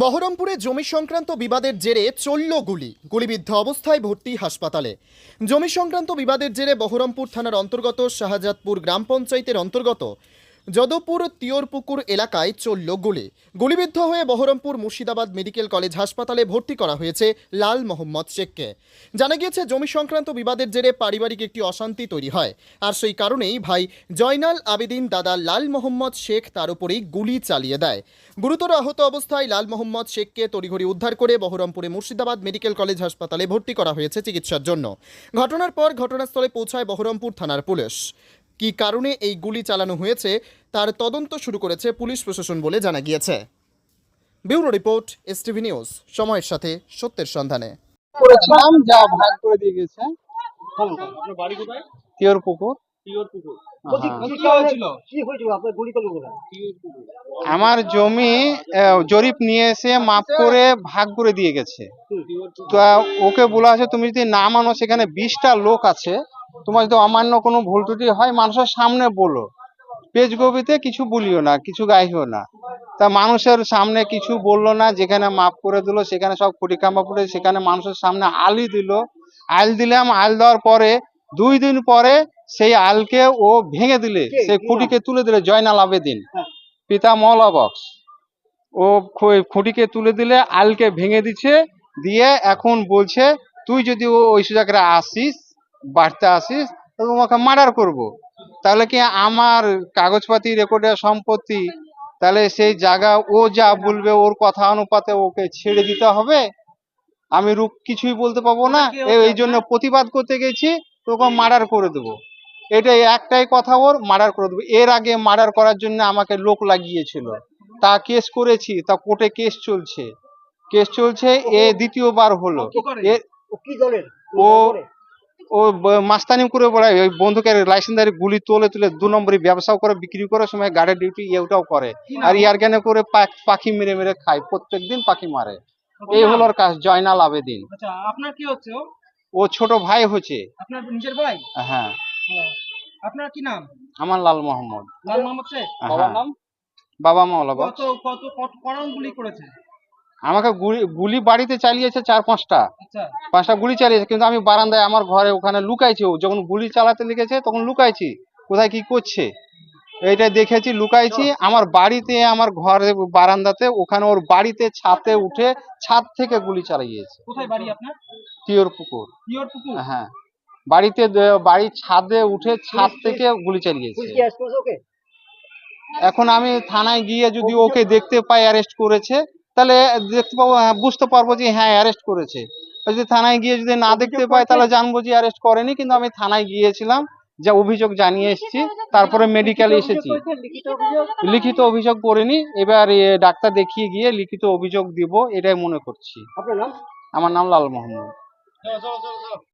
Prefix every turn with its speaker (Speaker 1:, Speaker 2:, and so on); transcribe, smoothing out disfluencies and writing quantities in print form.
Speaker 1: বহরমপুরে জমি সংক্রান্ত বিবাদের জেরে চলল গুলিবিদ্ধ অবস্থায় ভর্তি হাসপাতালে। জমি সংক্রান্ত বিবাদের জেরে বহরমপুর থানার অন্তর্গত শাহজাদপুর গ্রাম পঞ্চায়েতের অন্তর্গত যদপুর তিয়রপুকুর এলাকায় চলল গুলিবিদ্ধ হয়ে বহরমপুর মুর্শিদাবাদ মেডিকেল কলেজ হাসপাতালে ভর্তি করা হয়েছে লাল মোহাম্মদ শেখকে। জানা গিয়েছে, জমি সংক্রান্ত বিবাদের জেরে পারিবারিক একটি অশান্তি তৈরি হয়, আর সেই কারণেই ভাই জয়নাল আবেদিন দাদা লাল মোহাম্মদ শেখ তার উপরেই গুলি চালিয়ে দেয়। গুরুতর আহত অবস্থায় লাল মোহাম্মদ শেখকে তড়িঘড়ি উদ্ধার করে বহরমপুরে মুর্শিদাবাদ মেডিকেল কলেজ হাসপাতালে ভর্তি করা হয়েছে চিকিৎসার জন্য। ঘটনার পর ঘটনাস্থলে পৌঁছায় বহরমপুর থানার পুলিশ। কী কারণে এই গুলি চালানো হয়েছে তার তদন্ত শুরু করেছে পুলিশ প্রশাসন বলে জানা গিয়েছে। ব্যুরো রিপোর্ট, এসটিভি নিউজ, সময়ের সাথে সত্যের সন্ধানে।
Speaker 2: করেছিলাম যা ভাগ করে দিয়ে গেছে।
Speaker 3: আপনার বাড়ি কোথায়?
Speaker 2: তিওর পুকুর।
Speaker 3: তিওরপুকুর।
Speaker 2: হ্যাঁ।
Speaker 3: কি হয়েছিল?
Speaker 2: আমার জমি জরিপ নিয়ে এসে মাপ করে ভাগ করে দিয়ে গেছে। তো ওকে বলা আছে, তুমি যদি না মানো, সেখানে 20টা লোক আছে, তোমার যদি অমান্য কোনো ভুল ত্রুটি হয় মানুষের সামনে বলো, পেজ গবিতে কিছু বলিও না, কিছু গাইও না। তা মানুষের সামনে কিছু বললো না, যেখানে মাপ করে দিল সেখানে সব খুঁটি খাম্বা পুড়ে, সেখানে মানুষের সামনে আলই দিল। আল দিলাম, আল দেওয়ার পরে 2 দিন পরে সেই আলকে ও ভেঙে দিলে, সেই খুঁটিকে তুলে দিলে জয়নাল আবেদিন, পিতা মওলা বক্স। ও খুঁটিকে তুলে দিলে, আলকে ভেঙে দিচ্ছে, দিয়ে এখন বলছে তুই যদি ওই সুযোগে আসিস, বাড়তে আসিস, তো তোমাকে মার্ডার করব। তাহলে কি আমার কাগজপাতি রেকর্ডের সম্পত্তি, তাহলে সেই জায়গা ও যা বলবে ওর কথা অনুপাতে ওকে ছেড়ে দিতে হবে। আমি রূপ কিছুই বলতে পাবো না, এই জন্য প্রতিবাদ করতে গেছি, তোকে মার্ডার করে দেবো। এটাই একটাই কথা, ওর মার্ডার করে দেবো। এর আগে মার্ডার করার জন্য আমাকে লোক লাগিয়েছিল, তা কেস করেছি, তা কোর্টে কেস চলছে। এ দ্বিতীয়বার হলো। ও ও মাস্তানি করে বেড়ায়, ওই বন্দুকের লাইসেন্সদারি গুলি তুলে 2 নম্বরই ব্যবসাও করে, বিক্রি করার সময় গার্ডের ডিউটি এটাও করে। আর ইয়ার জ্ঞানে করে পাখি মেরে মেরে খায়, প্রত্যেকদিন পাখি মারে। এই হলো ওর কাজ, জয়নাল আবেদিন।
Speaker 3: আচ্ছা, আপনার কি হচ্ছে?
Speaker 2: ও ছোট ভাই হচ্ছে।
Speaker 3: আপনার নিজের ভাই?
Speaker 2: হ্যাঁ।
Speaker 3: আপনার কি নাম?
Speaker 2: আমার লাল মোহাম্মদ।
Speaker 3: লাল মোহাম্মদ শেখ।
Speaker 2: বাবার নাম বাবা মাওলা বক্স।
Speaker 3: কত কত গুলি করেছে?
Speaker 2: আমাকে গুলি বাড়িতে চালিয়েছে 4-5টা।
Speaker 3: আচ্ছা।
Speaker 2: 5টা গুলি চালিয়েছে, কিন্তু আমি বারান্দায় আমার ঘরে ওখানে লুকাইছি। ও যখন গুলি চালাতে লেগেছে তখন লুকাইছি, কোথায় কি করছে এইটা দেখেছি, লুকাইছি। আমার বাড়িতে, আমার ঘরে বারান্দাতে, ওখানে ওর বাড়িতে ছাদে উঠে ছাদ থেকে গুলি চালিয়েছে।
Speaker 3: কোথায় বাড়ি আপনার?
Speaker 2: তিওর পুকুর।
Speaker 3: তিওরপুকুর?
Speaker 2: হ্যাঁ, বাড়ির ছাদে উঠে ছাদ থেকে গুলি চালিয়েছে। এখন আমি থানায় গিয়ে যদি ওকে দেখতে পাই অ্যারেস্ট করেছে, তাহলে দেখতে পাবো, বুঝতে পারবো যে হ্যাঁ অ্যারেস্ট করেছে। যদি থানায় গিয়ে যদি না দেখতে পাই, তাহলে জানবো যে অ্যারেস্ট করেনি। কিন্তু আমি থানায় গিয়েছিলাম, যা অভিযোগ জানিয়ে এসেছি, তারপরে মেডিকেলে এসেছি। লিখিত অভিযোগ করিনি, এবার ডাক্তার দেখিয়ে গিয়ে লিখিত অভিযোগ দিব, এটাই মনে করছি। আমার নাম লাল মোহাম্মদ।